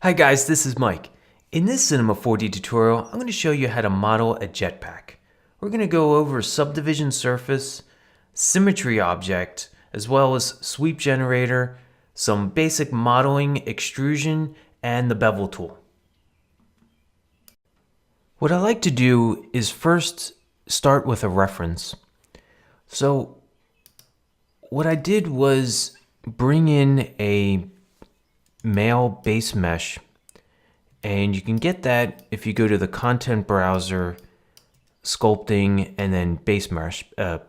Hi guys, this is Mike. In this Cinema 4D tutorial, I'm going to show you how to model a jetpack. We're going to go over Subdivision Surface, Symmetry Object, as well as Sweep Generator, some basic modeling, extrusion, and the Bevel tool. What I like to do is first start with a reference. So what I did was bring in a male base mesh, and you can get that if you go to the content browser, sculpting, and then base mesh, and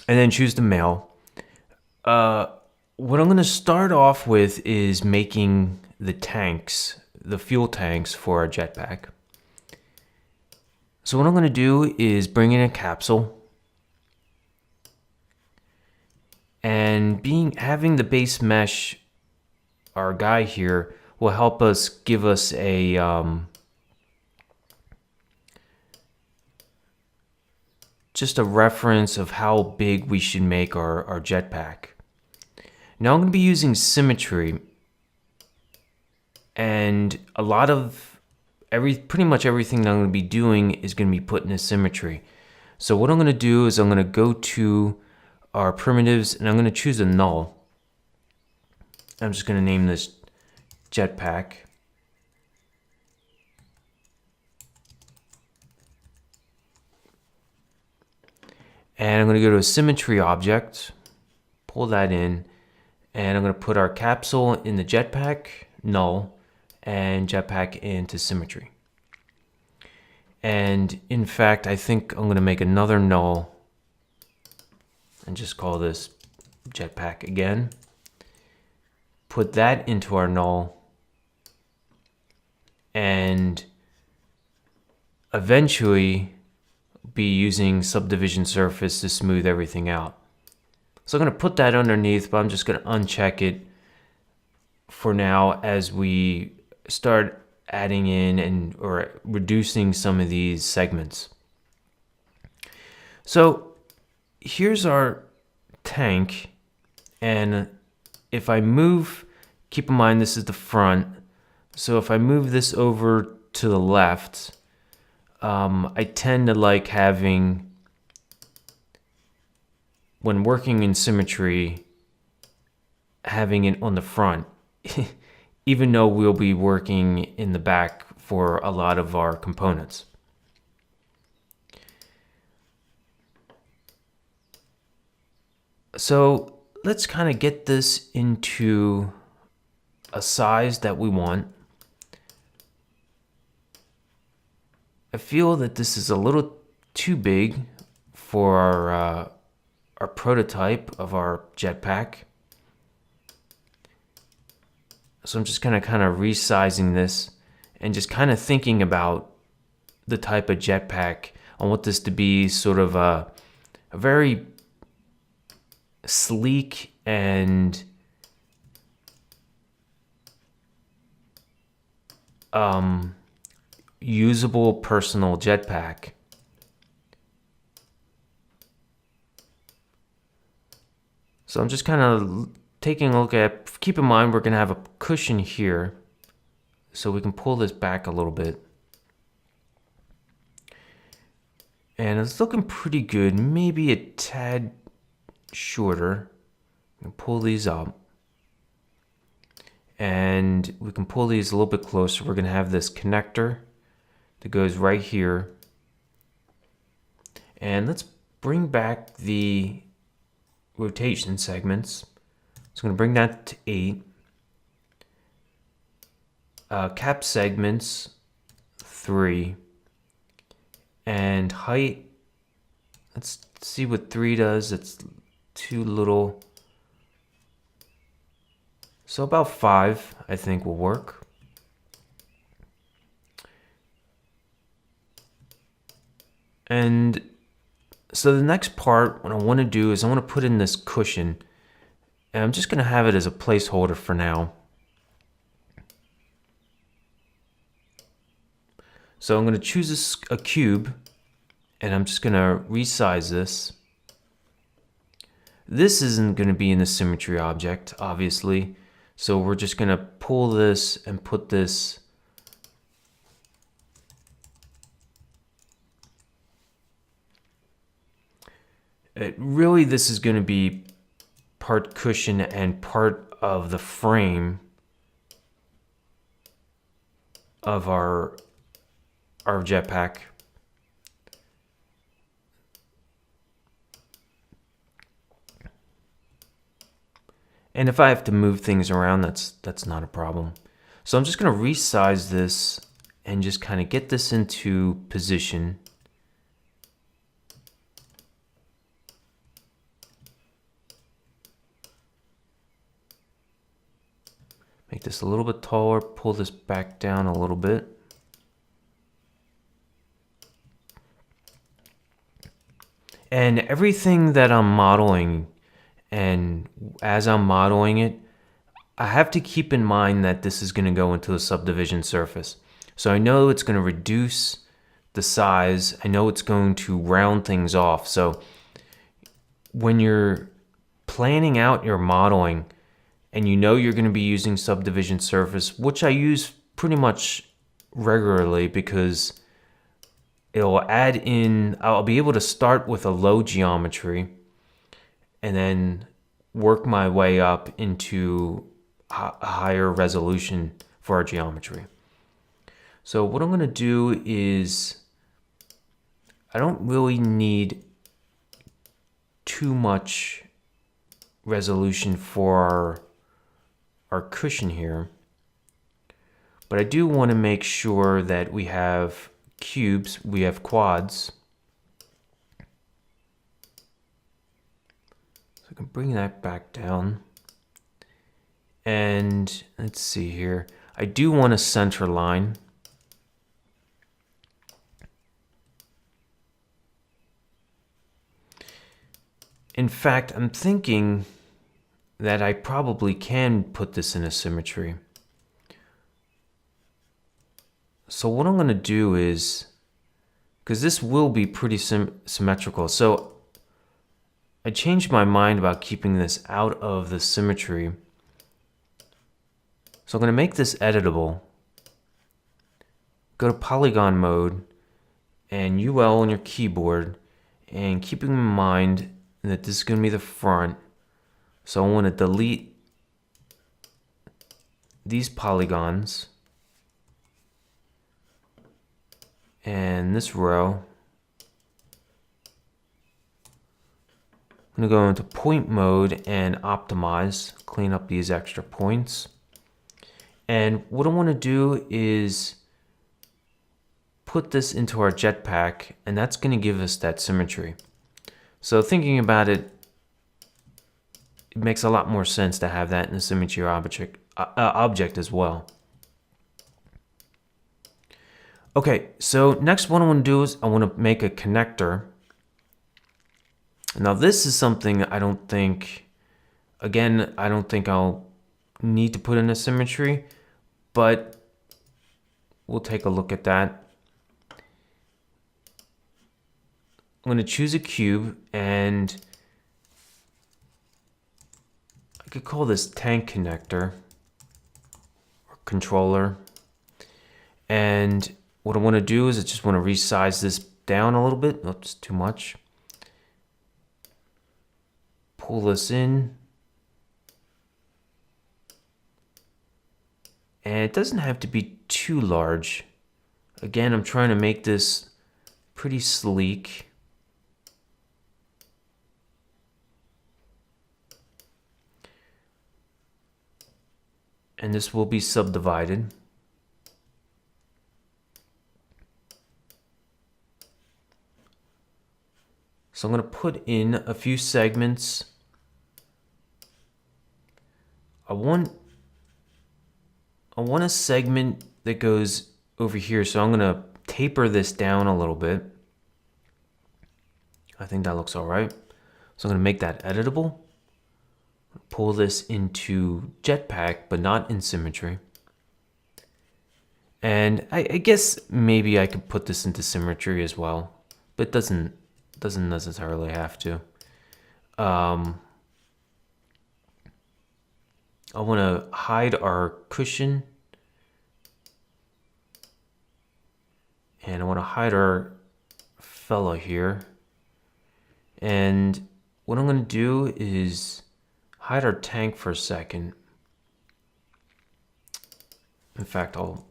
then choose the male. What I'm going to start off with is making the tanks, the fuel tanks for our jetpack. So what I'm going to do is bring in a capsule, and having the base mesh, our guy here, will help us give us a just a reference of how big we should make our jetpack. Now I'm going to be using symmetry, and a lot of pretty much everything that I'm going to be doing is going to be put into symmetry. So what I'm going to do is I'm going to go to our primitives, and I'm going to choose a null. I'm just going to name this jetpack. And I'm going to go to a symmetry object, pull that in, and I'm going to put our capsule in the jetpack, null, and jetpack into symmetry. And in fact, I think I'm going to make another null and just call this jetpack again. Put that into our null, and eventually be using Subdivision Surface to smooth everything out. So I'm going to put that underneath, but I'm just going to uncheck it for now as we start adding in or reducing some of these segments. So here's our tank, and if I move, keep in mind this is the front, so if I move this over to the left, I tend to like having, when working in symmetry, having it on the front, even though we'll be working in the back for a lot of our components. So let's kind of get this into a size that we want. I feel that this is a little too big for our prototype of our jetpack. So I'm just kind of resizing this and just kind of thinking about the type of jetpack. I want this to be sort of a very sleek and usable personal jetpack. So I'm just kind of taking a look at, keep in mind we're going to have a cushion here, so we can pull this back a little bit. And it's looking pretty good, maybe a tad shorter. We can pull these up, and we can pull these a little bit closer. We're going to have this connector that goes right here, and let's bring back the rotation segments. So I'm going to bring that to 8. Cap segments 3, and height, let's see what 3 does. It's too little, so about 5 I think will work. And so the next part, what I want to do is I want to put in this cushion, and I'm just going to have it as a placeholder for now. So I'm going to choose a cube, and I'm just going to resize this. This isn't going to be in the symmetry object, obviously. So we're just going to pull this and put this really, this is going to be part cushion and part of the frame of our jetpack. And if I have to move things around, that's not a problem. So I'm just going to resize this and just kind of get this into position. Make this a little bit taller, pull this back down a little bit. And everything that I'm modeling, and as I'm modeling it, I have to keep in mind that this is going to go into a subdivision surface. So I know it's going to reduce the size. I know it's going to round things off. So when you're planning out your modeling, and you know you're going to be using subdivision surface, which I use pretty much regularly because it'll add in, I'll be able to start with a low geometry and then work my way up into a higher resolution for our geometry. So what I'm going to do is, I don't really need too much resolution for our cushion here, but I do want to make sure that we have cubes, we have quads. So I can bring that back down. And let's see here. I do want a center line. In fact, I'm thinking that I probably can put this in a symmetry. So what I'm going to do is, because this will be pretty symmetrical, so I changed my mind about keeping this out of the symmetry. So I'm going to make this editable. Go to polygon mode and UL on your keyboard, and keeping in mind that this is going to be the front. So I want to delete these polygons and this row. I'm going to go into point mode and optimize, clean up these extra points. And what I want to do is put this into our jetpack, and that's going to give us that symmetry. So thinking about it, it makes a lot more sense to have that in the symmetry object as well. Okay, so next what I want to do is I want to make a connector. Now this is something I don't think, again, I don't think I'll need to put in a symmetry, but we'll take a look at that. I'm going to choose a cube, and I could call this tank connector or controller. And what I want to do is I just want to resize this down a little bit. Oops, too much. Pull this in. And it doesn't have to be too large. Again, I'm trying to make this pretty sleek. And this will be subdivided. So I'm going to put in a few segments. I want a segment that goes over here, so I'm going to taper this down a little bit. I think that looks all right. So I'm going to make that editable. Pull this into Jetpack, but not in Symmetry. And I guess maybe I could put this into Symmetry as well, but it doesn't necessarily have to. I want to hide our cushion. And I want to hide our fella here. And what I'm going to do is hide our tank for a second. In fact, I'll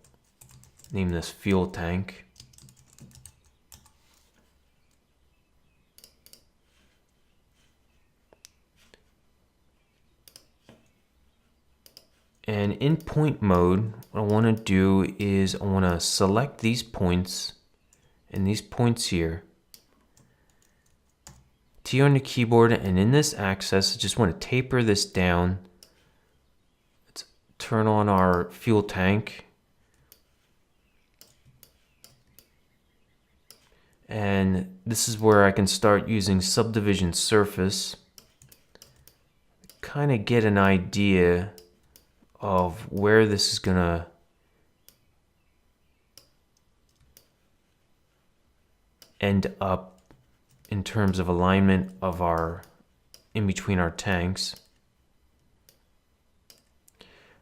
name this fuel tank. And in point mode, what I want to do is I want to select these points and these points here. T on the keyboard, and in this axis, I just want to taper this down. Let's turn on our fuel tank. And this is where I can start using Subdivision Surface. Kind of get an idea of where this is gonna end up in terms of alignment of our in between our tanks.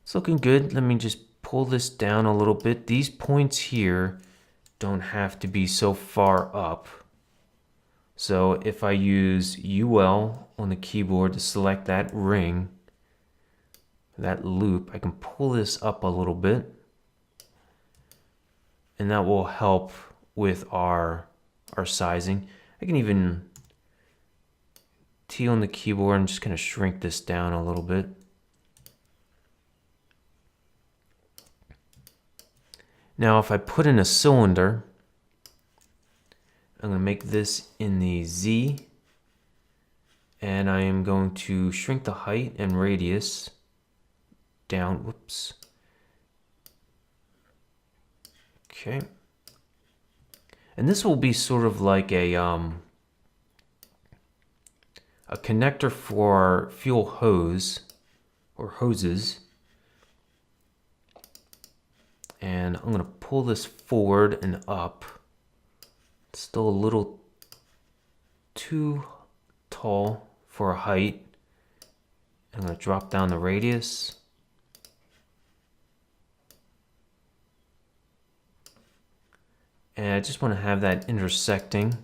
It's looking good. Let me just pull this down a little bit. These points here don't have to be so far up. So if I use UL on the keyboard to select that ring, that loop, I can pull this up a little bit, and that will help with our sizing. I can even T on the keyboard and just kind of shrink this down a little bit. Now if I put in a cylinder, I'm going to make this in the Z, and I am going to shrink the height and radius down. Whoops. Okay. And this will be sort of like a connector for fuel hose or hoses. And I'm going to pull this forward and up. It's still a little too tall for a height. I'm going to drop down the radius. And I just want to have that intersecting.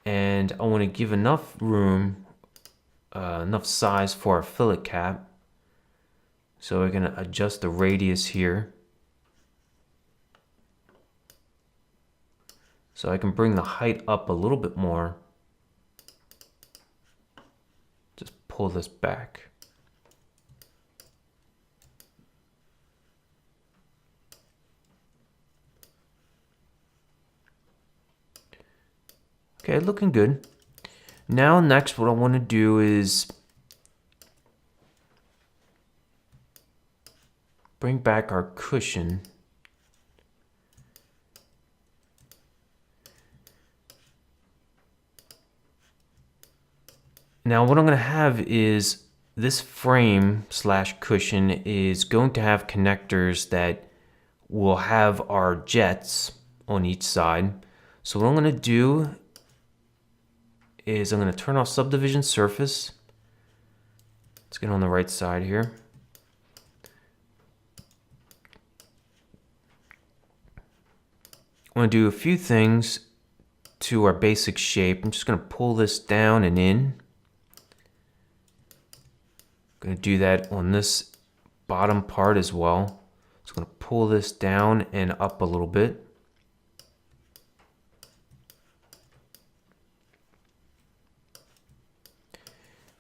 And I want to give enough room, enough size for our fillet cap. So we're going to adjust the radius here. So I can bring the height up a little bit more. Just pull this back. Okay, looking good. Now next what I want to do is bring back our cushion. Now what I'm going to have is this frame slash cushion is going to have connectors that will have our jets on each side. So what I'm going to do is I'm going to turn off Subdivision Surface. Let's get on the right side here. I want to do a few things to our basic shape. I'm just going to pull this down and in. I'm going to do that on this bottom part as well. Just going to pull this down and up a little bit.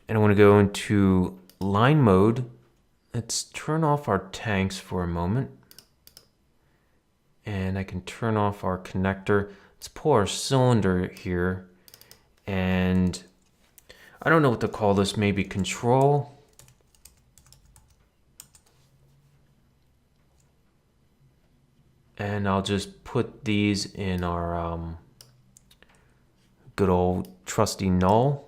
And I want to go into line mode. Let's turn off our tanks for a moment. And I can turn off our connector. Let's pull our cylinder here. And I don't know what to call this, maybe control. And I'll just put these in our good old trusty null.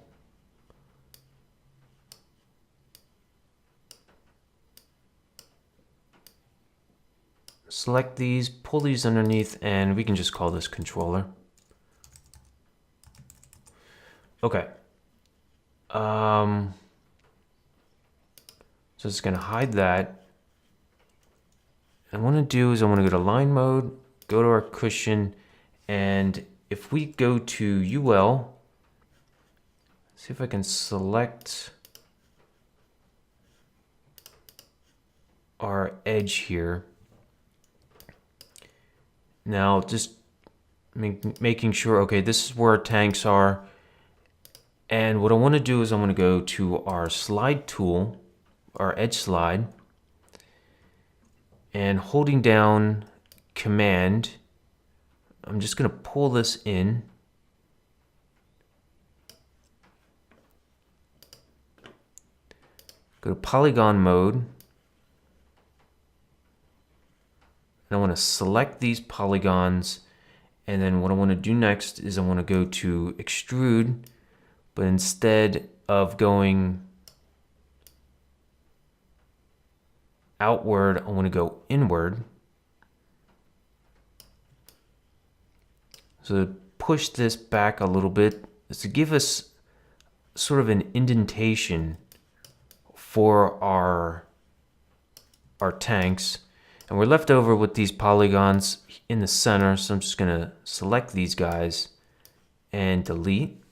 Select these, pull these underneath, and we can just call this controller. Okay. So it's going to hide that. What I want to do is I want to go to line mode, go to our cushion, and if we go to UL, see if I can select our edge here. Now just making sure, okay, this is where our tanks are. And what I want to do is I want to go to our slide tool, our edge slide, and holding down Command, I'm just going to pull this in. Go to polygon mode. And I want to select these polygons. And then what I want to do next is I want to go to extrude, but instead of going outward, I want to go inward. So to push this back a little bit is to give us sort of an indentation for our tanks. And we're left over with these polygons in the center, so I'm just going to select these guys and delete.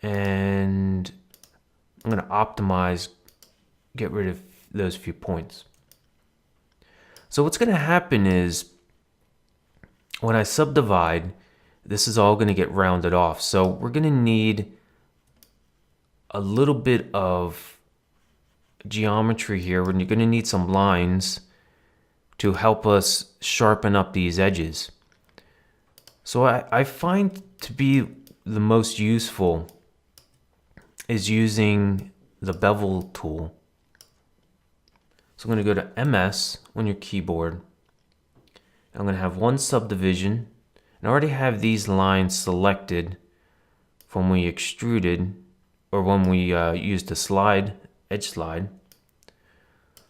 And I'm going to optimize, get rid of those few points. So what's going to happen is when I subdivide, this is all going to get rounded off. So we're going to need a little bit of geometry here. We're going to need some lines to help us sharpen up these edges. So I find to be the most useful is using the bevel tool. So I'm going to go to MS on your keyboard. I'm going to have one subdivision, and I already have these lines selected from when we extruded or when we used the slide, edge slide.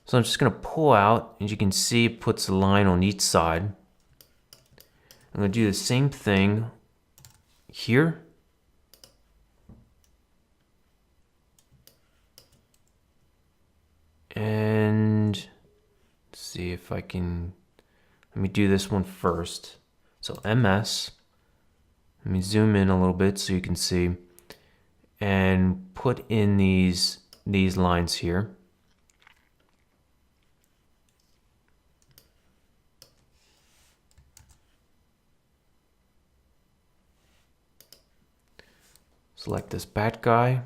So I'm just going to pull out, and you can see it puts a line on each side. I'm going to do the same thing here. And let's see if I can, let me do this one first. So MS, let me zoom in a little bit so you can see, and put in these lines here. Select this bat guy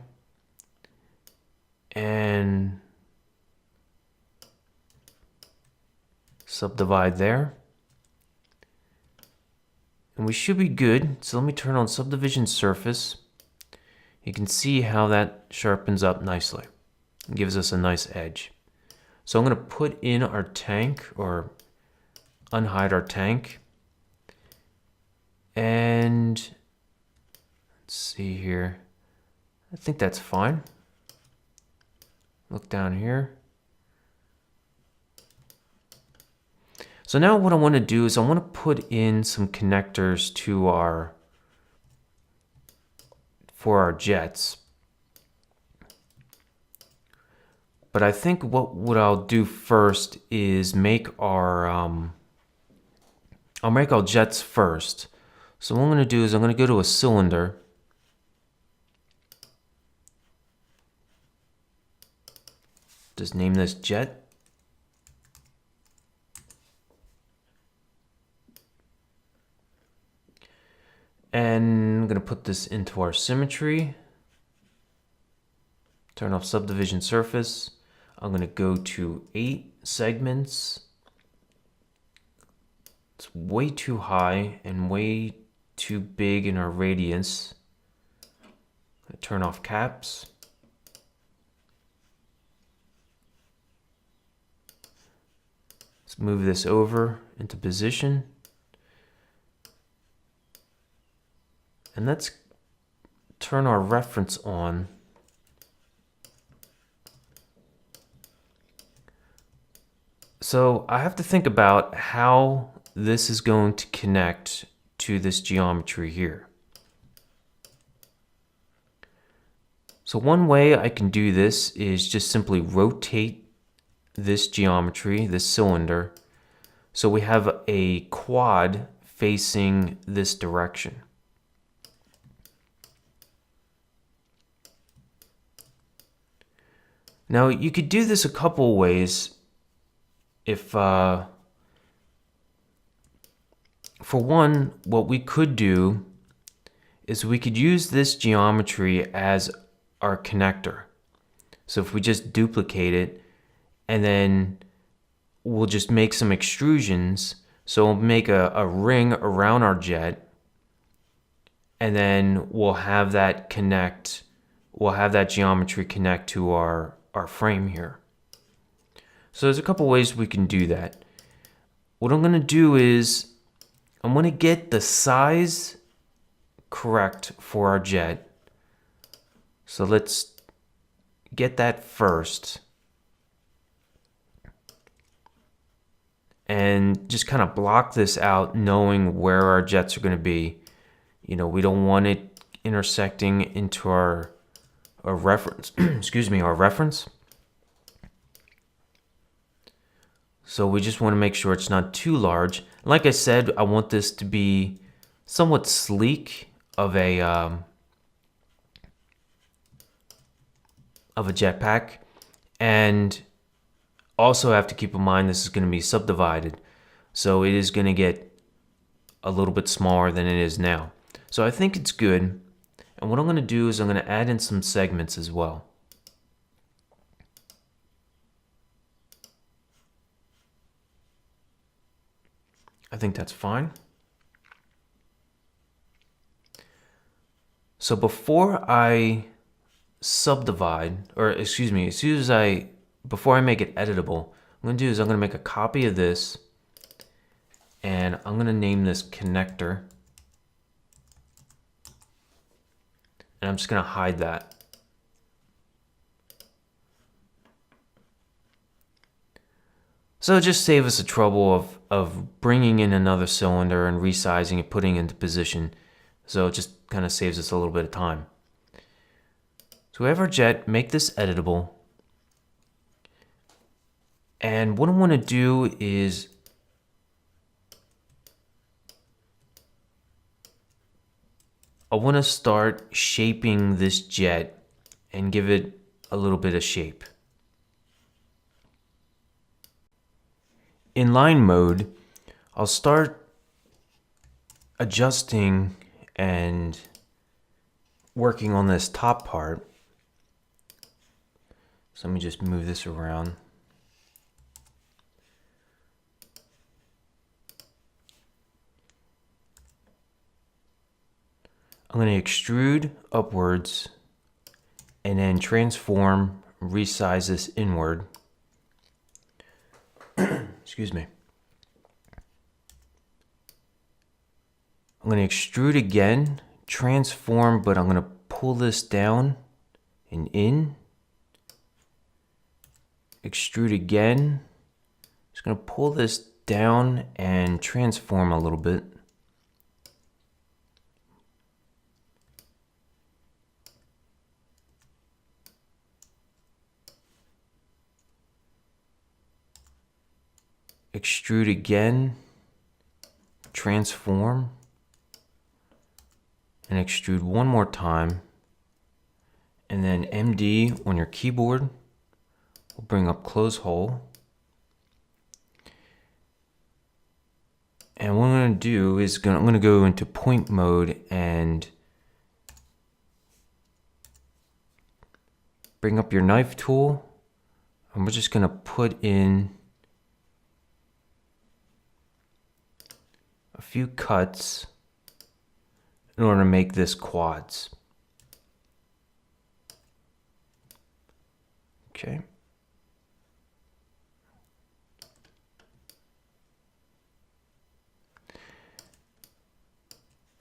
and subdivide there. And we should be good. So let me turn on Subdivision Surface. You can see how that sharpens up nicely. It gives us a nice edge. So I'm going to put in our tank, or unhide our tank. And let's see here. I think that's fine. Look down here. So now what I want to do is I want to put in some connectors to for our jets. But I think what I'll do first is make our I'll make our jets first. So what I'm going to do is I'm going to go to a cylinder. Just name this jet. And I'm going to put this into our symmetry. Turn off Subdivision Surface. I'm going to go to 8 segments. It's way too high and way too big in our radius. Turn off caps. Let's move this over into position. And let's turn our reference on. So I have to think about how this is going to connect to this geometry here. So one way I can do this is just simply rotate this geometry, this cylinder, so we have a quad facing this direction. Now you could do this a couple ways. If for one, what we could do is we could use this geometry as our connector. So if we just duplicate it, and then we'll just make some extrusions. So we'll make a ring around our jet, and then we'll have that connect, we'll have that geometry connect to our frame here. So there's a couple ways we can do that. What I'm gonna do is, I'm gonna get the size correct for our jet. So let's get that first. And just kind of block this out, knowing where our jets are gonna be. You know, we don't want it intersecting into our reference, excuse me, our reference. So we just want to make sure it's not too large. Like I said, I want this to be somewhat sleek of a jetpack, and also have to keep in mind this is going to be subdivided, so it is going to get a little bit smaller than it is now. So I think it's good, and what I'm going to do is I'm going to add in some segments as well. I think that's fine. So before I subdivide, or excuse me, before I make it editable, I'm going to do is I'm going to make a copy of this, and I'm going to name this connector, and I'm just going to hide that. So just save us the trouble of bringing in another cylinder and resizing it, putting it into position. So it just kind of saves us a little bit of time. So we have our jet, make this editable. And what I want to do is I want to start shaping this jet and give it a little bit of shape. In line mode, I'll start adjusting and working on this top part. So let me just move this around. I'm going to extrude upwards and then transform, resize this inward. Excuse me. I'm going to extrude again, transform, but I'm going to pull this down and in. Extrude again. Just going to pull this down and transform a little bit. Extrude again, transform, and extrude one more time, and then MD on your keyboard will bring up close hole. And what I'm going to do is I'm going to go into point mode and bring up your knife tool, and we're just going to put in a few cuts in order to make this quads. Okay.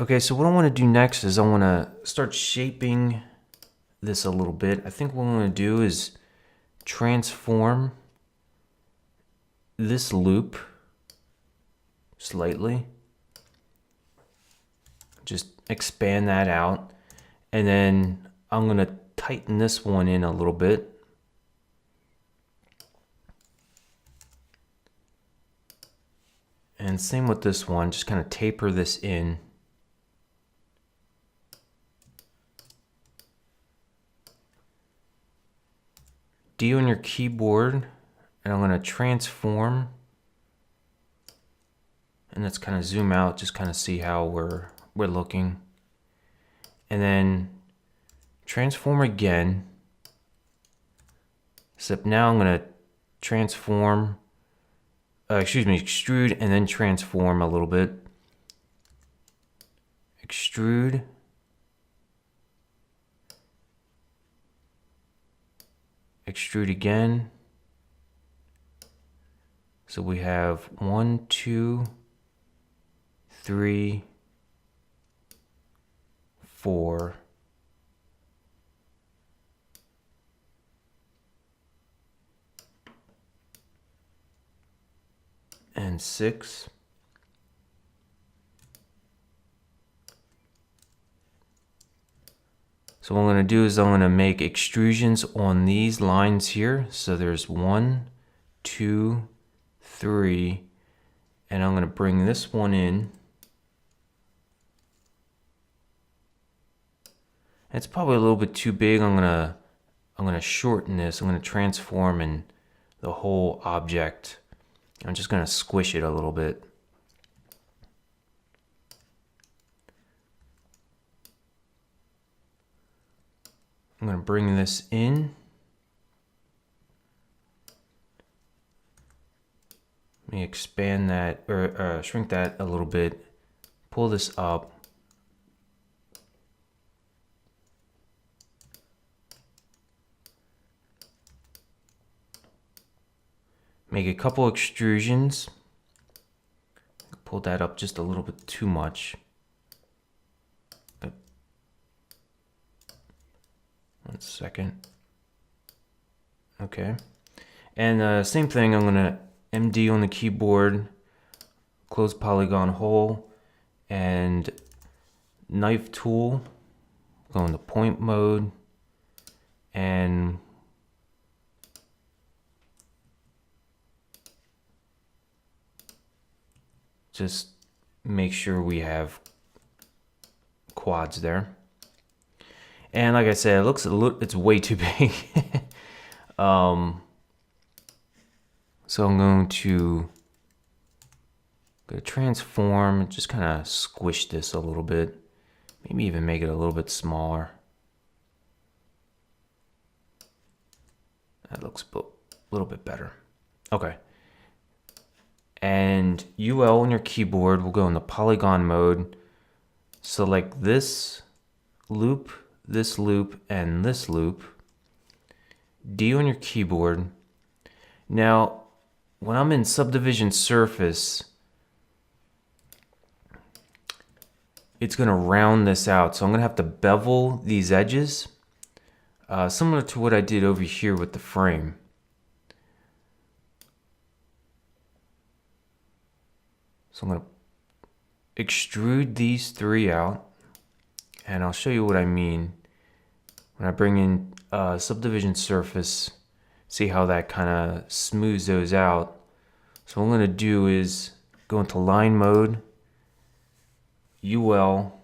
Okay, so what I want to do next is I want to start shaping this a little bit. I think what I'm going to do is transform this loop slightly. Just expand that out, and then I'm going to tighten this one in a little bit. And same with this one, just kind of taper this in. D on your keyboard, and I'm going to transform. And let's kind of zoom out, just kind of see how we're looking. And then transform again. Except now I'm going to transform, extrude and then transform a little bit. Extrude. Extrude again. So we have 1, 2, 3, 4. And 6. So what I'm going to do is I'm going to make extrusions on these lines here. So there's 1, 2, 3, and I'm going to bring this one in. It's probably a little bit too big. I'm going to shorten this. I'm going to transform in the whole object. I'm just going to squish it a little bit. I'm going to bring this in. Let me expand that, or shrink that a little bit. Pull this up. Make a couple extrusions. Pull that up just a little bit too much. One second. Okay. And same thing, I'm going to MD on the keyboard, close polygon hole, and knife tool, go into point mode, and just make sure we have quads there. And like I said, it looks a little, it's way too big. So I'm going to transform, just kind of squish this a little bit. Maybe even make it a little bit smaller. That looks a little bit better. Okay. And UL on your keyboard, we'll go into polygon mode. Select this loop, and this loop. D on your keyboard. Now, when I'm in Subdivision Surface, it's going to round this out. So I'm going to have to bevel these edges, similar to what I did over here with the frame. So I'm going to extrude these 3 out, and I'll show you what I mean when I bring in Subdivision Surface. See how that kind of smooths those out. So what I'm going to do is go into line mode, UL,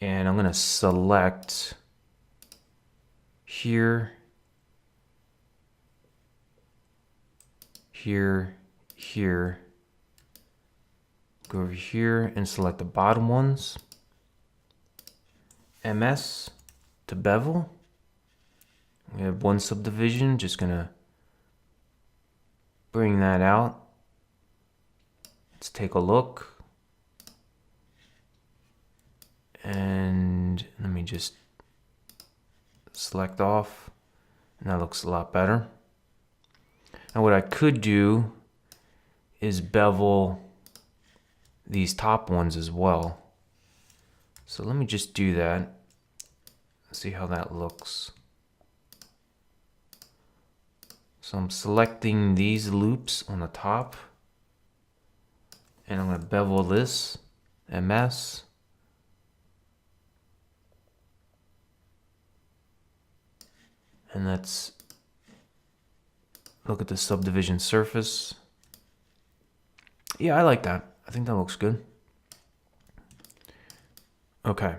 and I'm going to select here, here, here. Go over here and select the bottom ones. MS to bevel. We have one subdivision, just gonna bring that out. Let's take a look. And let me just select off. And that looks a lot better. Now what I could do is bevel these top ones as well. So let me just do that. See how that looks. So I'm selecting these loops on the top, and I'm going to bevel this, MS. And let's look at the subdivision surface. Yeah, I like that. I think that looks good. Okay.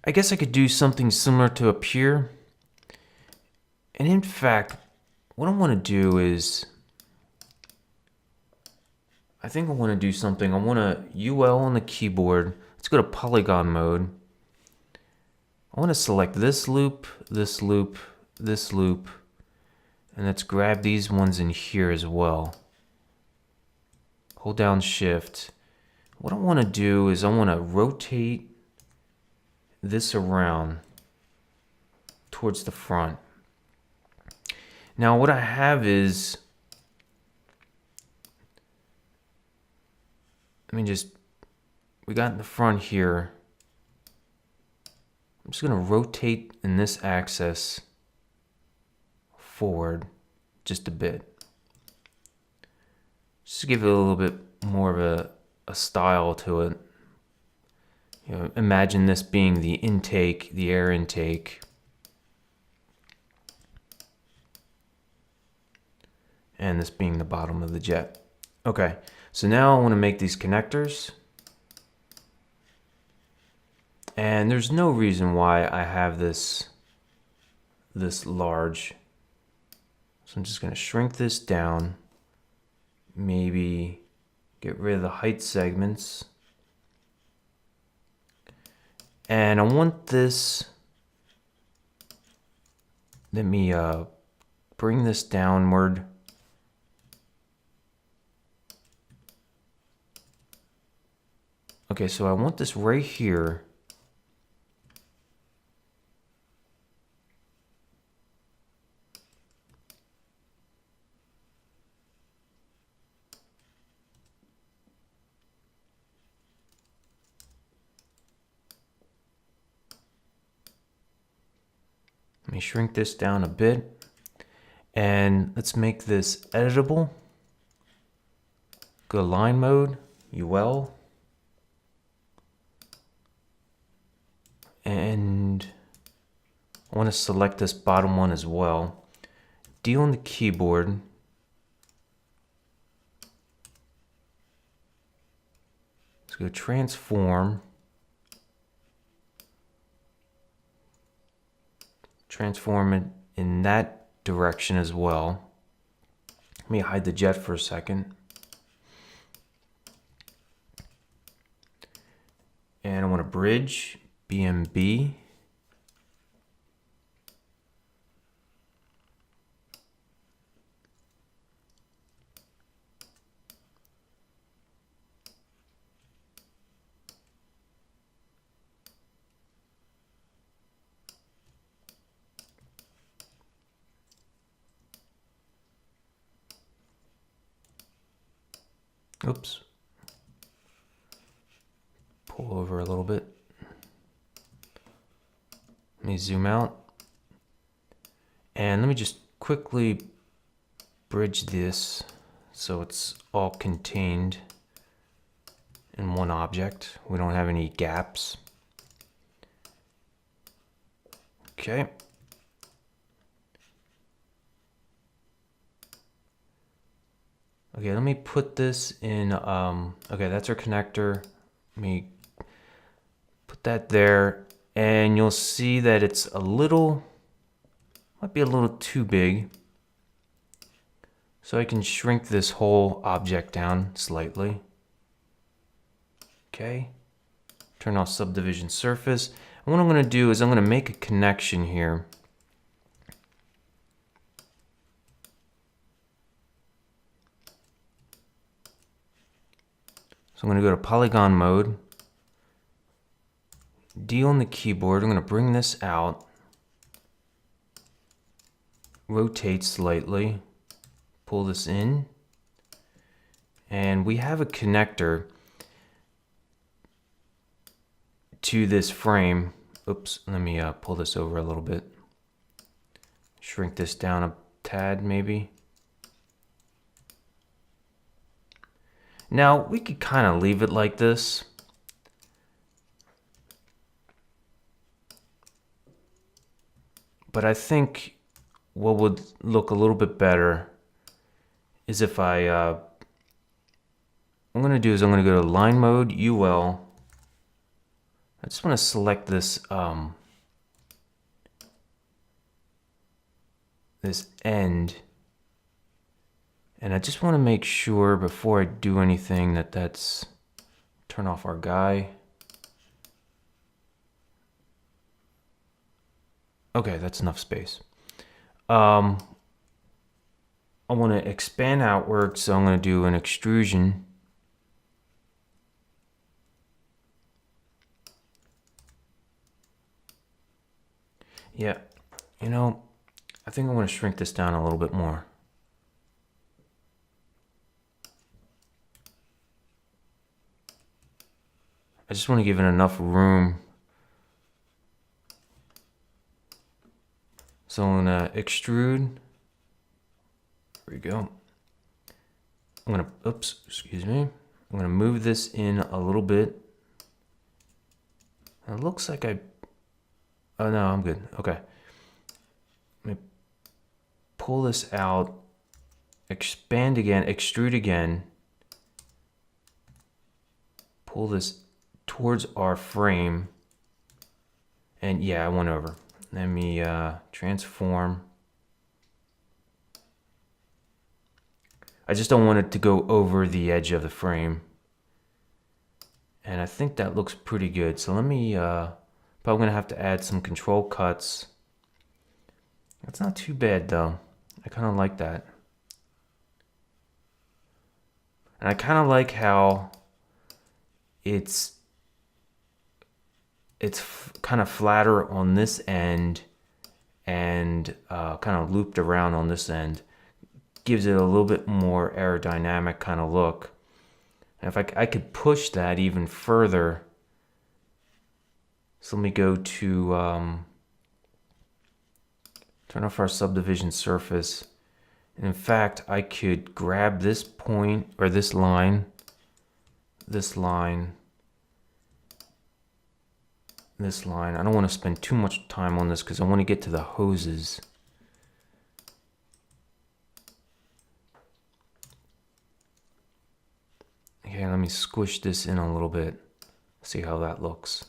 I guess I could do something similar to up here. And in fact, what I want to do is, I think I want to do something. I want to UL on the keyboard. Let's go to polygon mode. I want to select this loop, this loop, this loop, and let's grab these ones in here as well. Hold down Shift. What I want to do is I want to rotate this around towards the front. Now what I have is, we got in the front here. I'm just going to rotate in this axis forward just a bit. Just to give it a little bit more of a style to it. You know, imagine this being the intake, the air intake. And this being the bottom of the jet. Okay, so now I want to make these connectors. And there's no reason why I have this large. So I'm just going to shrink this down. Maybe get rid of the height segments. And I want this, let me bring this downward. Okay, so I want this right here. Let me shrink this down a bit. And let's make this editable. Go to line mode, UL. And I want to select this bottom one as well. D on the keyboard. Let's go transform. Transform it in that direction as well. Let me hide the jet for a second. And I want to bridge, BMB. Oops. Pull over a little bit. Let me zoom out. And let me just quickly bridge this so it's all contained in one object. We don't have any gaps. Okay. Okay, let me put this in, okay, that's our connector. Let me put that there, and you'll see that it's a little, might be a little too big. So I can shrink this whole object down slightly. Okay, turn off subdivision surface. And what I'm gonna do is I'm gonna make a connection here. So I'm going to go to polygon mode, D on the keyboard. I'm going to bring this out, rotate slightly, pull this in, and we have a connector to this frame. Oops, let me pull this over a little bit. Shrink this down a tad maybe. Now, we could kind of leave it like this. But I think what would look a little bit better is if what I'm going to do is I'm going to go to line mode, UL. I just want to select this this end, and I just want to make sure before I do anything that that's turn off our guy. Okay, that's enough space. I want to expand outward, so I'm going to do an extrusion. Yeah, you know, I think I want to shrink this down a little bit more. I just want to give it enough room. So I'm going to extrude. There we go. I'm going to, oops, excuse me. I'm going to move this in a little bit. It looks like oh no, I'm good. Okay. Let me pull this out, expand again, extrude again. Pull this towards our frame. And yeah, I went over. Let me transform. I just don't want it to go over the edge of the frame. And I think that looks pretty good. So let me, probably gonna have to add some control cuts. That's not too bad though. I kind of like that. And I kind of like how it's kind of flatter on this end and kind of looped around on this end. Gives it a little bit more aerodynamic kind of look. And if I could push that even further, so let me go to turn off our subdivision surface. And in fact, I could grab this point or this line, this line. I don't want to spend too much time on this because I want to get to the hoses. Okay, let me squish this in a little bit. See how that looks.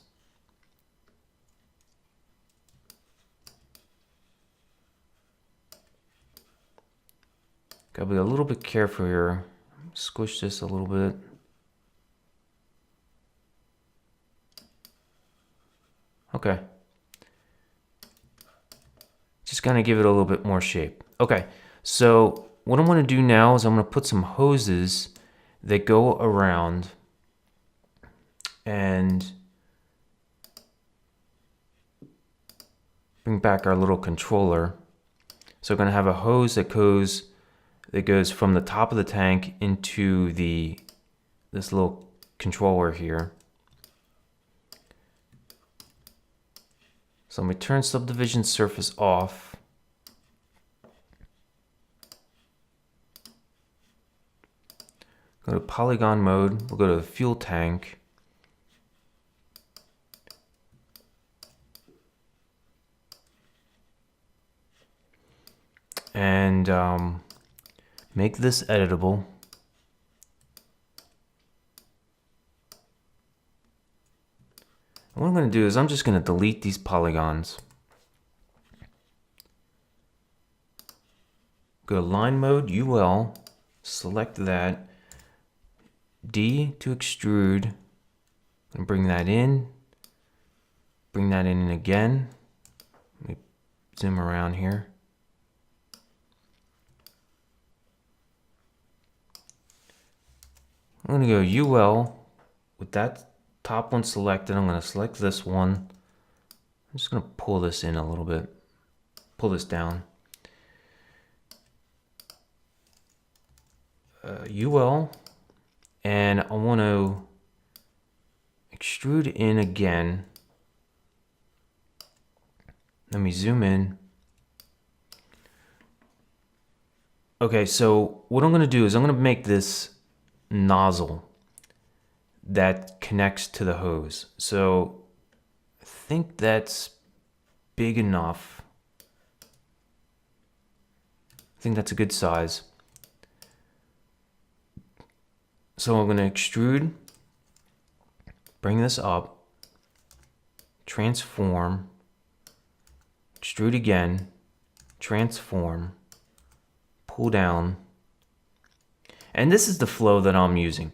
Gotta be a little bit careful here. Squish this a little bit. Okay. Just gonna give it a little bit more shape. Okay, so what I'm gonna do now is I'm gonna put some hoses that go around and bring back our little controller. So we're gonna have a hose that goes from the top of the tank into this little controller here. So let me turn subdivision surface off. Go to polygon mode. We'll go to the fuel tank. And make this editable. What I'm going to do is I'm just going to delete these polygons. Go to line mode, UL, select that. D to extrude, and bring that in again. Let me zoom around here. I'm going to go UL with that top one selected. I'm going to select this one. I'm just going to pull this in a little bit, pull this down. UL. And I want to extrude in again. Let me zoom in. Okay, so what I'm going to do is I'm going to make this nozzle that connects to the hose. So I think that's big enough. think that's a good size. So I'm going to extrude, bring this up, transform, extrude again, transform, pull down. And this is the flow that I'm using.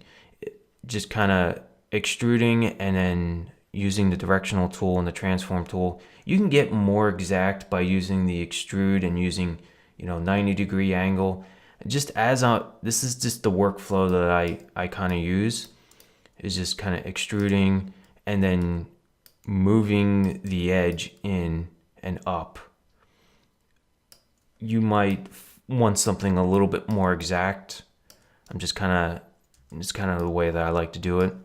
Just kind of extruding and then using the directional tool and the transform tool. You can get more exact by using the extrude and using, 90-degree angle. Just this is just the workflow that I kind of use, is just kind of extruding and then moving the edge in and up. You might want something a little bit more exact. It's kind of the way that I like to do it.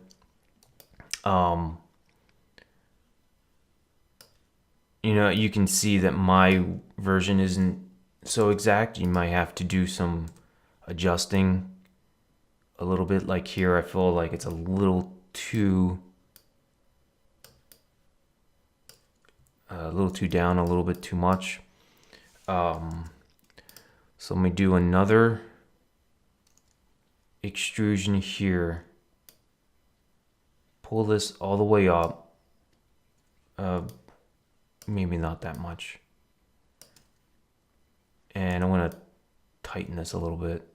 You can see that my version isn't so exact. You might have to do some adjusting a little bit. Like here, I feel like it's a little too down, a little bit too much. So let me do another extrusion here. Pull this all the way up. Maybe not that much. And I want to tighten this a little bit.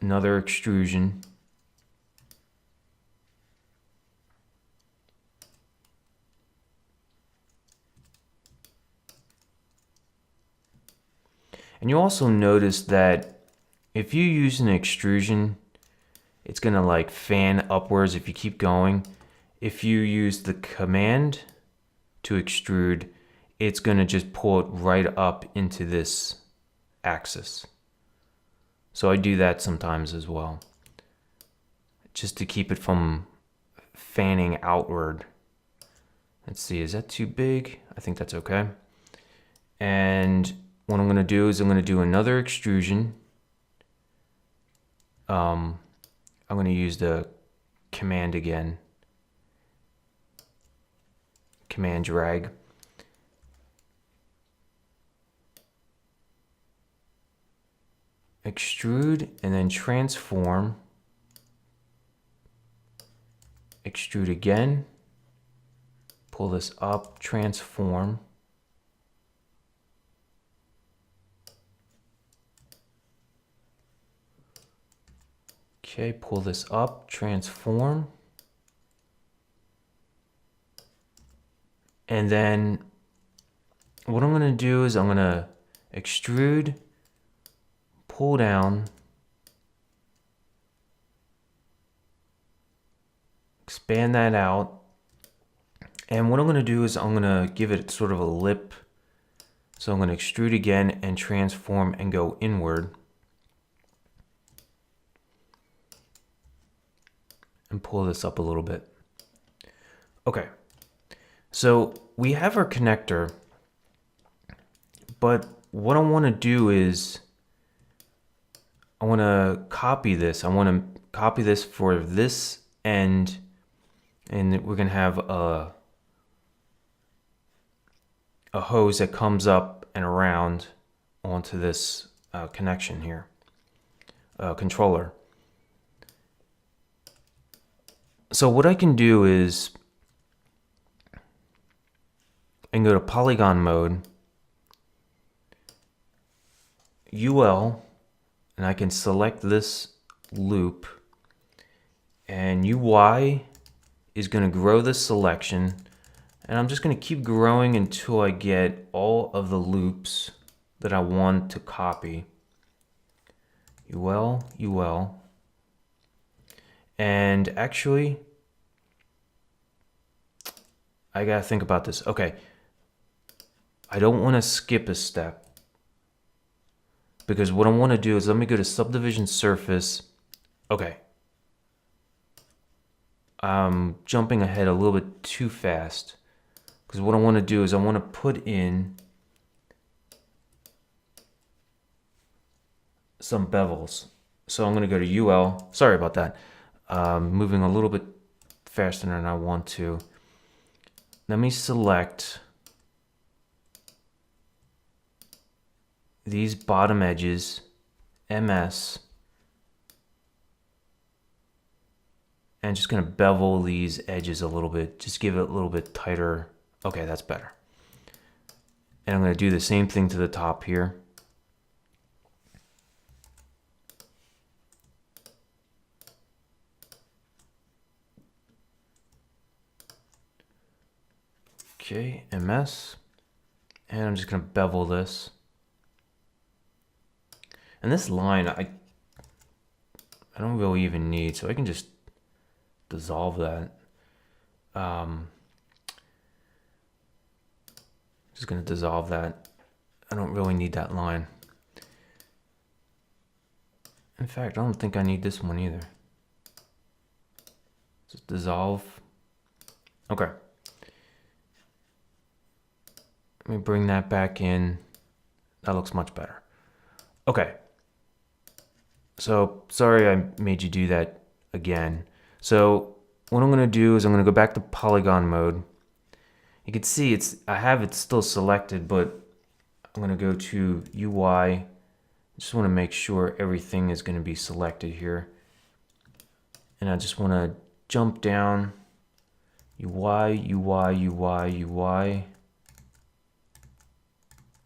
Another extrusion. And you also notice that if you use an extrusion, it's going to like fan upwards if you keep going. If you use the command to extrude, it's going to just pull it right up into this axis. So I do that sometimes as well, just to keep it from fanning outward. Let's see, is that too big? I think that's okay. And what I'm going to do is I'm going to do another extrusion. I'm going to use the command again. Command drag. Extrude and then transform. Extrude again. Pull this up, transform. Okay, pull this up, transform. And then what I'm going to do is I'm going to extrude, pull down, expand that out. And what I'm going to do is I'm going to give it sort of a lip. So I'm going to extrude again and transform and go inward. And pull this up a little bit. Okay, so we have our connector, but what I want to do is I want to copy this. I want to copy this for this end, and we're going to have a hose that comes up and around onto this connection here, controller. So what I can do is I can go to polygon mode, UL, and I can select this loop, and UI is going to grow this selection, and I'm just going to keep growing until I get all of the loops that I want to copy. UL, UL. And actually, I gotta think about this. Okay, I don't want to skip a step, because what I want to do is let me go to Subdivision Surface. Okay, I'm jumping ahead a little bit too fast, because what I want to do is I want to put in some bevels. So I'm going to go to UL. Sorry about that. Moving a little bit faster than I want to. Let me select these bottom edges, MS, and just gonna bevel these edges a little bit, just give it a little bit tighter. Okay, that's better. And I'm gonna do the same thing to the top here. Okay, MS, and I'm just gonna bevel this. And this line, I don't really even need, so I can just dissolve that. Just gonna dissolve that. I don't really need that line. In fact, I don't think I need this one either. Just dissolve. Okay. Let me bring that back in. That looks much better. Okay. So, sorry I made you do that again. So, what I'm going to do is I'm going to go back to polygon mode. You can see I have it still selected, but I'm going to go to UI. Just want to make sure everything is going to be selected here. And I just want to jump down UI, UI, UI, UI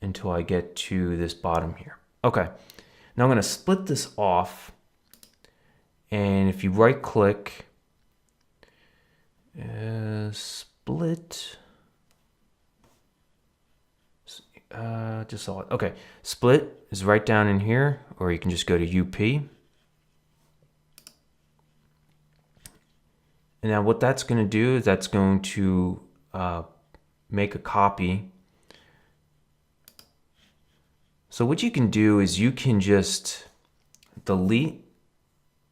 until I get to this bottom here. Okay, now I'm going to split this off, and if you right click, split, just saw it. Okay, split is right down in here, or you can just go to UP. And now what that's going to do is that's going to make a copy. So what you can do is you can just delete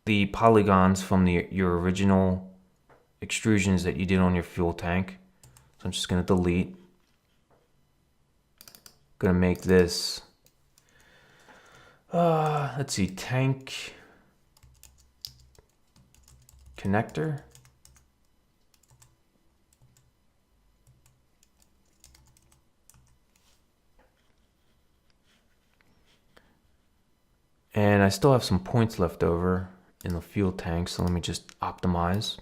the polygons from your original extrusions that you did on your fuel tank. So I'm just going to delete. Going to make this, let's see, tank connector. And I still have some points left over in the fuel tank, so let me just optimize,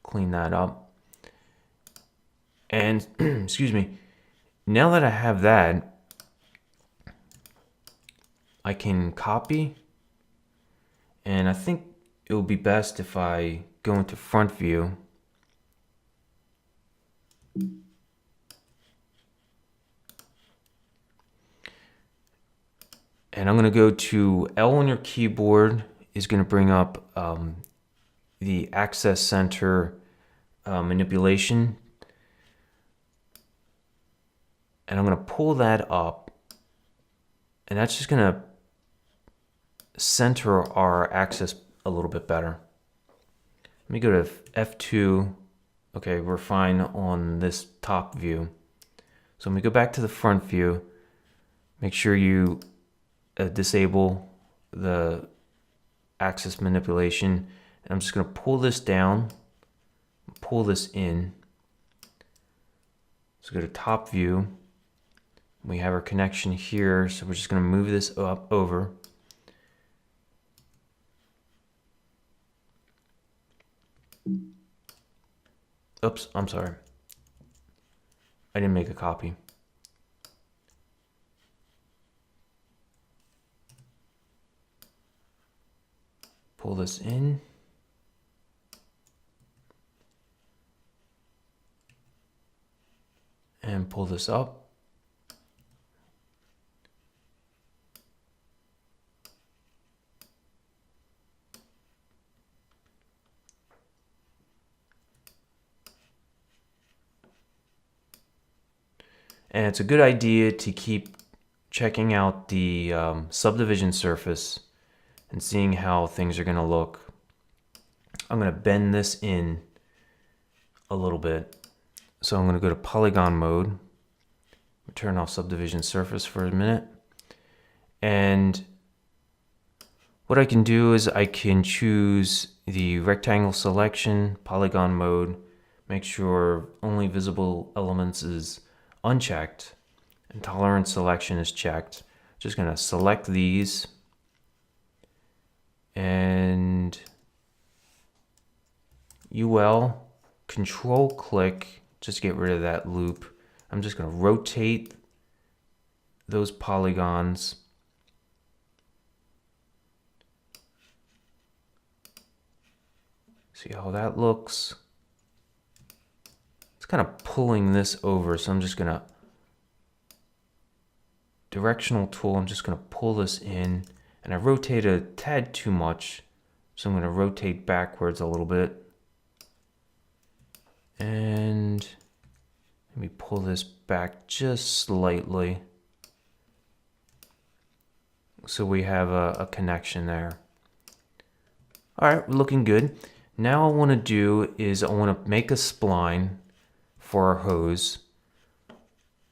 clean that up. And, excuse me, now that I have that, I can copy, and I think it would be best if I go into front view. And I'm going to go to L on your keyboard is going to bring up the access center manipulation. And I'm going to pull that up. And that's just going to center our axis a little bit better. Let me go to F2. Okay, we're fine on this top view. So when we go back to the front view, make sure you disable the axis manipulation. And I'm just going to pull this down, pull this in. So go to top view. We have our connection here, so we're just going to move this up over. Oops, I'm sorry. I didn't make a copy. Pull this in. And pull this up. And it's a good idea to keep checking out the subdivision surface and seeing how things are going to look. I'm going to bend this in a little bit. So I'm going to go to polygon mode, turn off subdivision surface for a minute. And what I can do is I can choose the rectangle selection, polygon mode, make sure only visible elements is unchecked and tolerance selection is checked. Just gonna select these and UL, control click, just get rid of that loop. I'm just gonna rotate those polygons. See how that looks? It's kind of pulling this over, so I'm just gonna directional tool, I'm just gonna pull this in, and I rotate a tad too much, so I'm gonna rotate backwards a little bit. And let me pull this back just slightly, so we have a connection there. All right, we're looking good. Now what I want to do is I want to make a spline for our hose.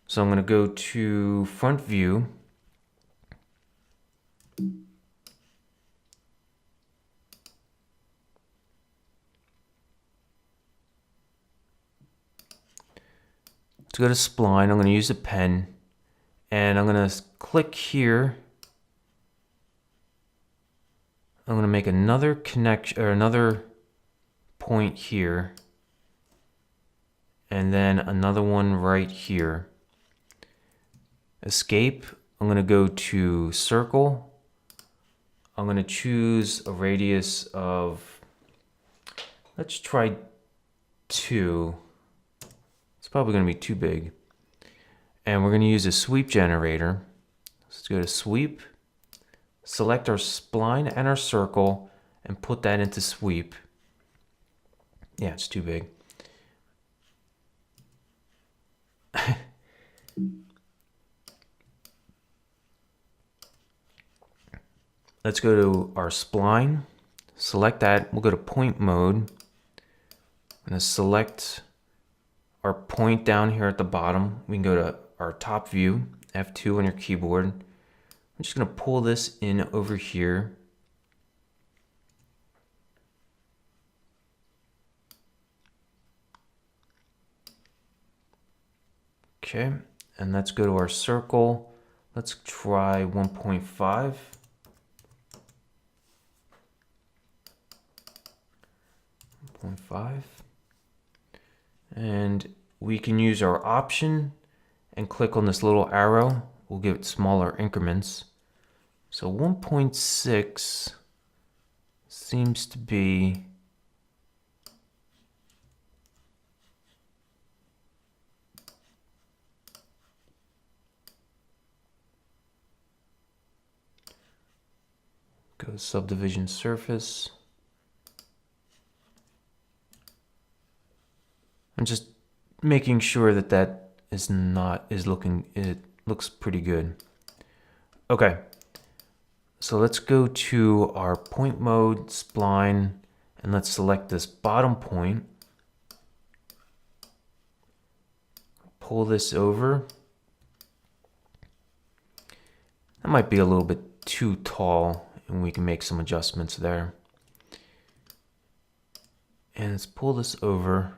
So I'm going to go to front view. Let's go to spline. I'm going to use a pen and I'm going to click here. I'm going to make another connection or another point here, and then another one right here. Escape. I'm going to go to circle. I'm going to choose a radius of, let's try 2. It's probably going to be too big. And we're going to use a sweep generator. Let's go to sweep, select our spline and our circle, and put that into sweep. Yeah, it's too big. Let's go to our spline, select that. We'll go to point mode. I'm going to select our point down here at the bottom. We can go to our top view, F2 on your keyboard. I'm just going to pull this in over here. Okay, and let's go to our circle. Let's try 1.5. 1.5. And we can use our option and click on this little arrow. We'll give it smaller increments. So 1.6 seems to be go to Subdivision Surface. I'm just making sure that that is looking, it looks pretty good. Okay, so let's go to our point mode, spline, and let's select this bottom point. Pull this over. That might be a little bit too tall, and we can make some adjustments there. And let's pull this over.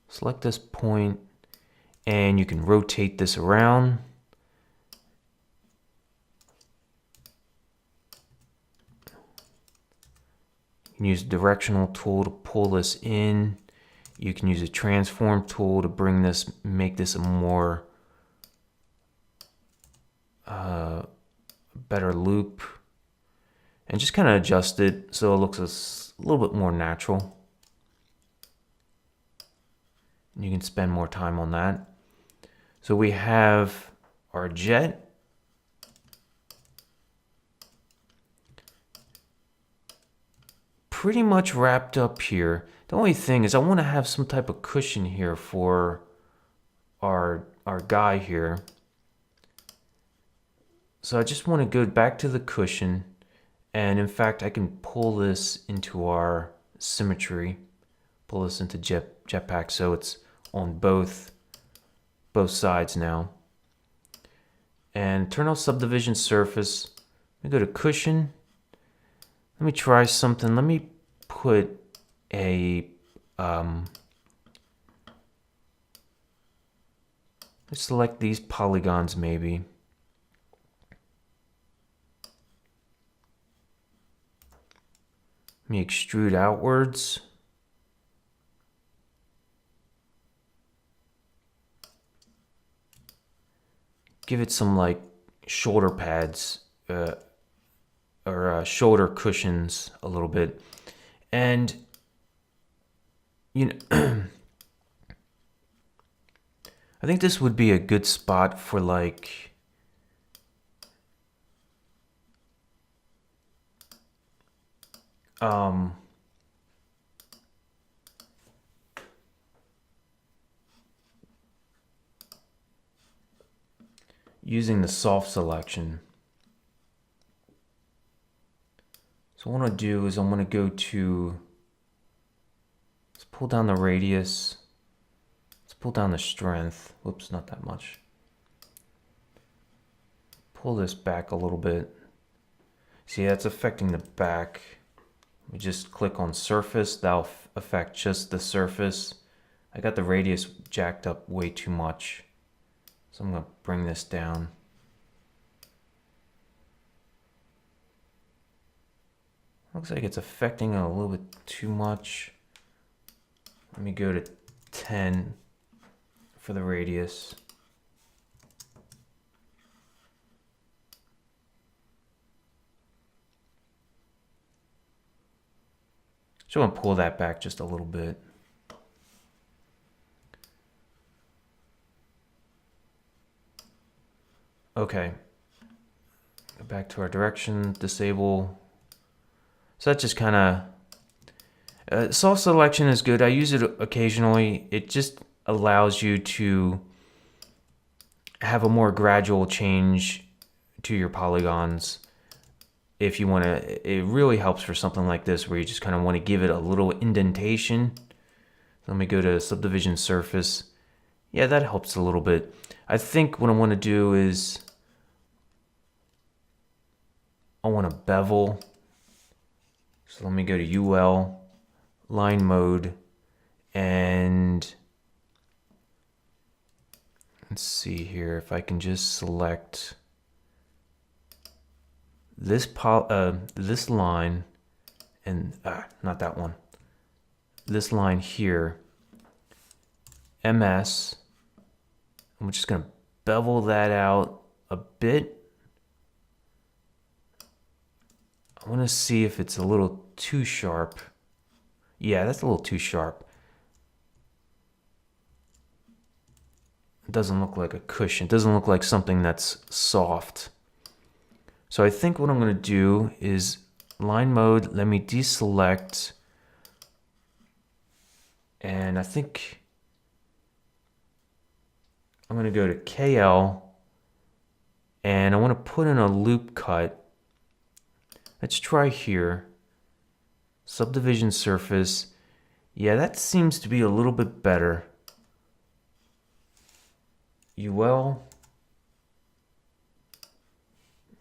Select this point, and you can rotate this around. You can use the directional tool to pull this in. You can use a transform tool to bring this, make this a more better loop, and just kind of adjust it so it looks a little bit more natural. You can spend more time on that. So we have our jet. Pretty much wrapped up here. The only thing is I want to have some type of cushion here for our guy here. So I just want to go back to the cushion, and in fact I can pull this into our symmetry. Pull this into jetpack so it's on both sides now. And turn on subdivision surface. Let me go to cushion. Let me try something. Let me put a let Let's select these polygons maybe. Let me extrude outwards. Give it some like shoulder pads or shoulder cushions a little bit. And, you know, I think this would be a good spot for like using the soft selection. So what I want to do is I'm going to go to, let's pull down the radius. Let's pull down the strength. Whoops, not that much. Pull this back a little bit. See, that's affecting the back. We just click on surface. That'll affect just the surface. I got the radius jacked up way too much. So I'm going to bring this down. Looks like it's affecting it a little bit too much. Let me go to 10 for the radius. So I'm going to pull that back just a little bit. Okay. Go back to our direction, disable. So that just kind of, soft selection is good. I use it occasionally. It just allows you to have a more gradual change to your polygons. If you want to, it really helps for something like this where you just kind of want to give it a little indentation. Let me go to Subdivision Surface. Yeah, that helps a little bit. I think what I want to do is I want to bevel. So let me go to UL, line mode, and let's see here if I can just select this this line and not that one. This line here, MS. I'm just going to bevel that out a bit. I want to see if it's a little too sharp. Yeah, that's a little too sharp. It doesn't look like a cushion. It doesn't look like something that's soft. So I think what I'm going to do is line mode, let me deselect. And I think I'm going to go to KL and I want to put in a loop cut. Let's try here. Subdivision surface. Yeah, that seems to be a little bit better. UL.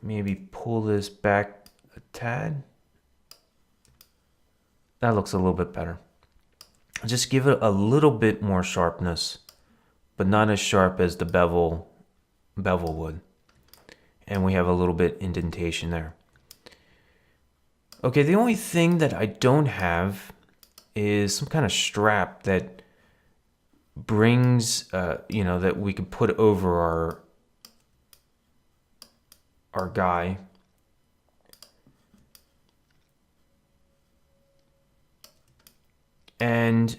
Maybe pull this back a tad. That looks a little bit better. Just give it a little bit more sharpness, but not as sharp as the bevel would. And we have a little bit indentation there. Okay, the only thing that I don't have is some kind of strap that brings, you know, that we could put over our guy. And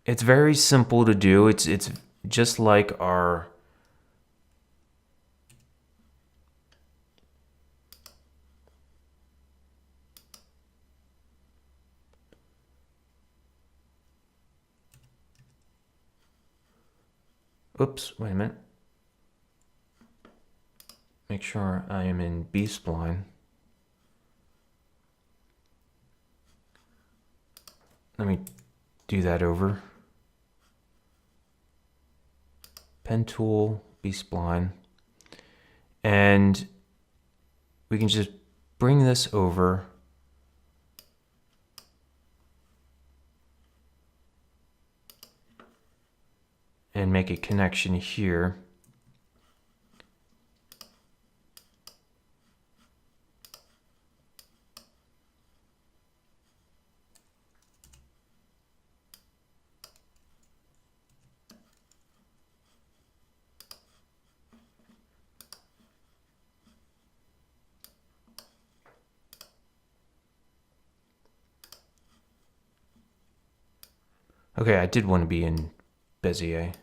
it's very simple to do. It's just like our oops, wait a minute. Make sure I am in B-spline. Let me do that over. Pen tool, B-spline. And we can just bring this over. and make a connection here. Okay, I did want to be in Bezier.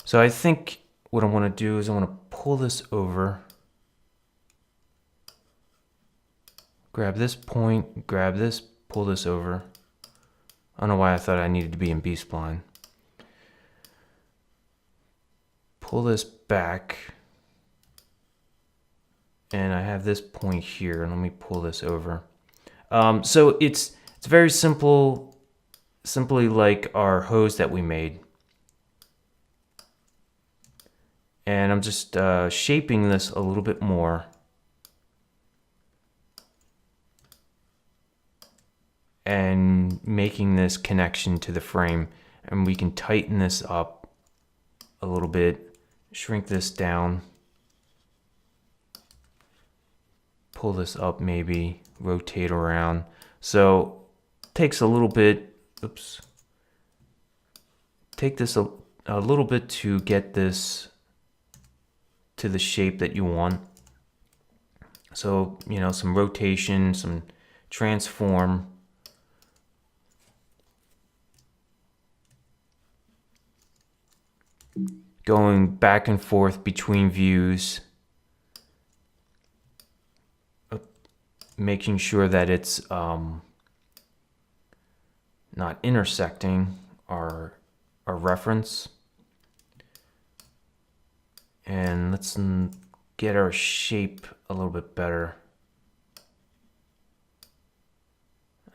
So I think what I want to do is I want to pull this over, grab this point, grab this, pull this over. I don't know why I thought I needed to be in B-spline. Pull this back, and I have this point here, and let me pull this over. So it's very simple, simply like our hose that we made. And I'm just shaping this a little bit more. And making this connection to the frame. And we can tighten this up a little bit, shrink this down, pull this up maybe, rotate around. So it takes a little bit, take this a little bit to get this to the shape that you want. So, you know, some rotation, some transform. Going back and forth between views. Making sure that it's not intersecting our reference. And let's get our shape a little bit better.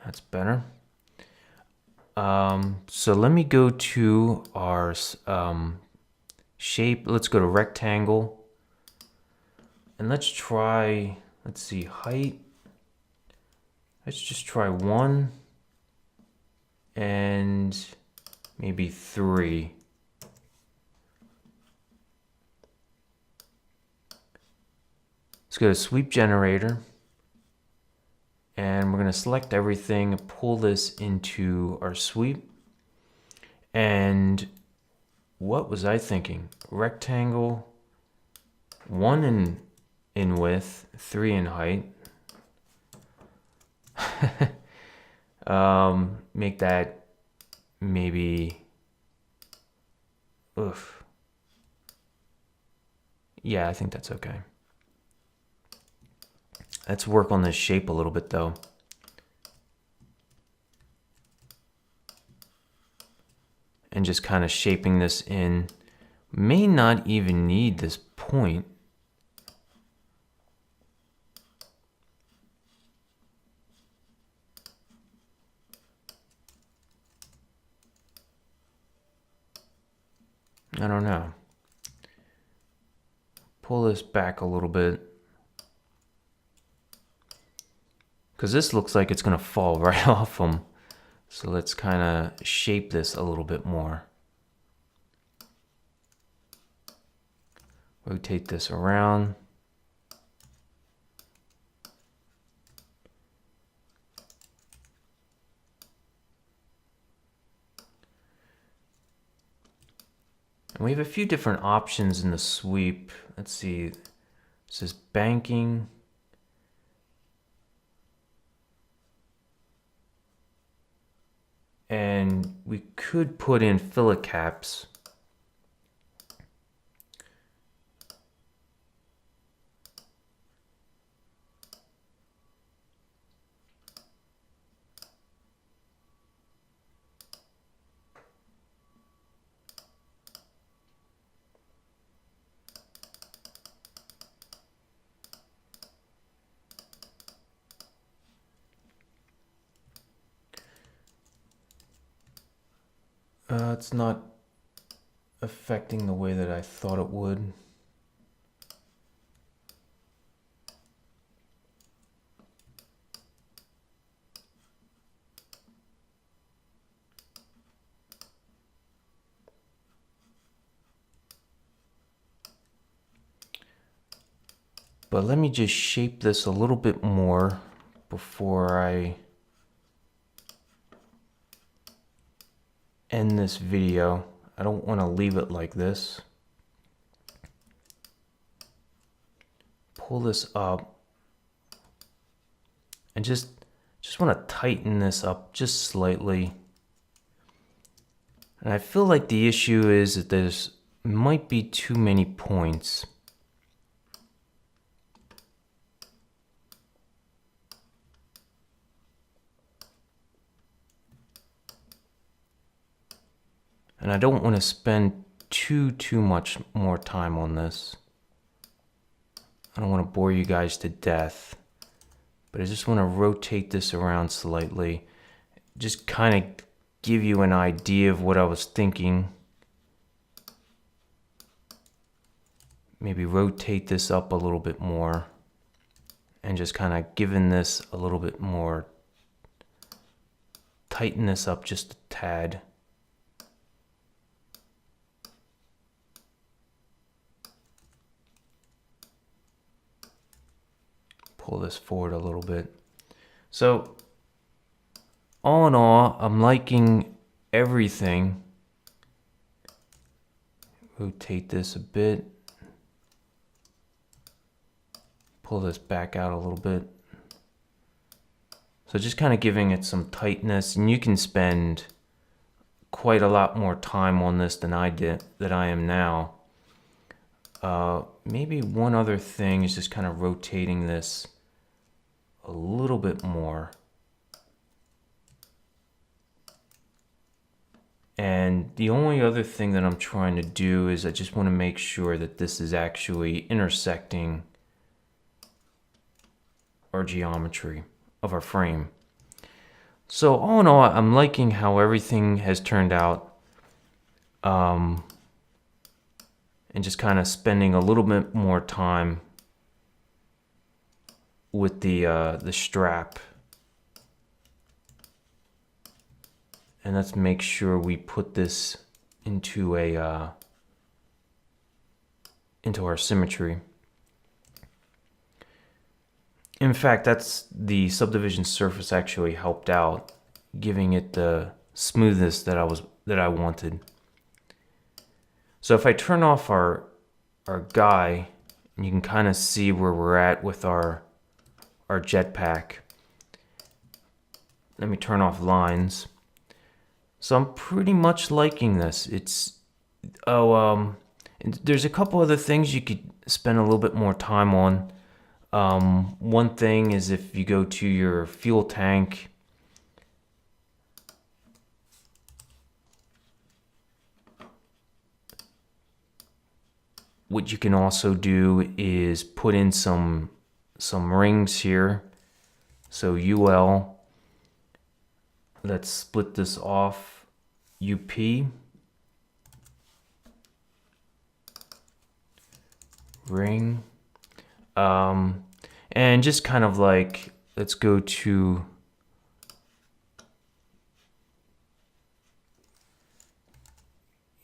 That's better. So let me go to our shape. Let's go to rectangle. And let's try, let's see, height. Let's just try 1 and maybe 3. Let's go to sweep generator, and we're going to select everything, pull this into our sweep. And what was I thinking? Rectangle, 1 in width, 3 in height. Make that maybe, yeah, I think that's okay. Let's work on this shape a little bit though. And just kind of shaping this in. May not even need this point. I don't know. Pull this back a little bit. Because this looks like it's going to fall right off them. So let's kind of shape this a little bit more. Rotate this around. And we have a few different options in the sweep. Let's see. This is banking. And we could put in fillet caps. It's not affecting the way that I thought it would. But let me just shape this a little bit more before I end this video. I don't want to leave it like this. Pull this up and just want to tighten this up just slightly. And I feel like the issue is that there's might be too many points. And I don't want to spend too much more time on this. I don't want to bore you guys to death, but I just want to rotate this around slightly. Just kind of give you an idea of what I was thinking. Maybe rotate this up a little bit more and just kind of giving this a little bit more, tighten this up just a tad. Pull this forward a little bit. So all in all, I'm liking everything. Rotate this a bit. Pull this back out a little bit. So just kind of giving it some tightness, and you can spend quite a lot more time on this than I am now. Maybe one other thing is just kind of rotating this a little bit more. And the only other thing that I'm trying to do is I just want to make sure that this is actually intersecting our geometry of our frame. So all in all, I'm liking how everything has turned out. And just kind of spending a little bit more time with the strap. And let's make sure we put this into our symmetry. In fact, that's the subdivision surface actually helped out, giving it the smoothness that I wanted. So if I turn off our guy, you can kind of see where we're at with our jetpack. Let me turn off lines. So I'm pretty much liking this. There's a couple other things you could spend a little bit more time on. One thing is if you go to your fuel tank, what you can also do is put in some rings here. So UL, let's split this off, UP, ring, and just kind of like, let's go to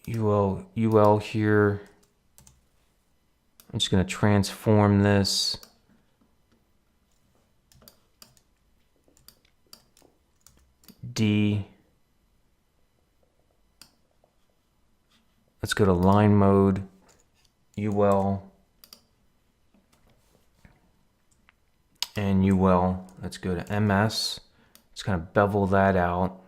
UL here. I'm just going to transform this. D. Let's go to line mode, UL, and UL. Let's go to MS. Let's kind of bevel that out.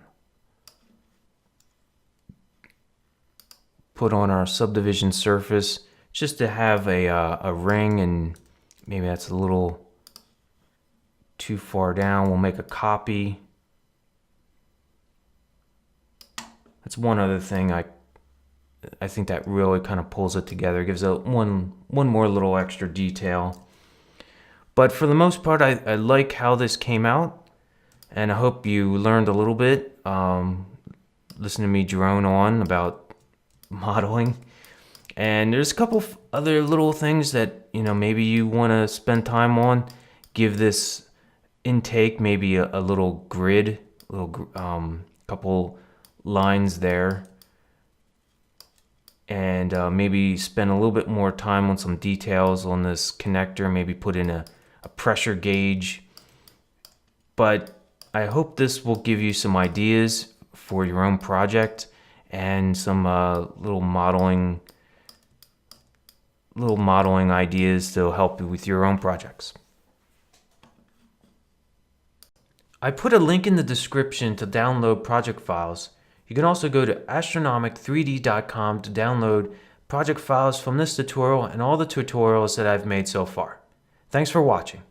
Put on our subdivision surface just to have a ring, and maybe that's a little too far down. We'll make a copy. That's one other thing I think that really kind of pulls it together, gives it one more little extra detail. But for the most part, I like how this came out, and I hope you learned a little bit. Listen to me drone on about modeling. And there's a couple other little things that, maybe you want to spend time on. Give this intake maybe a little grid, couple lines there. and maybe spend a little bit more time on some details on this connector, maybe put in a pressure gauge. But I hope this will give you some ideas for your own project and some little modeling ideas to help you with your own projects. I put a link in the description to download project files. You can also go to astronomic3d.com to download project files from this tutorial and all the tutorials that I've made so far. Thanks for watching.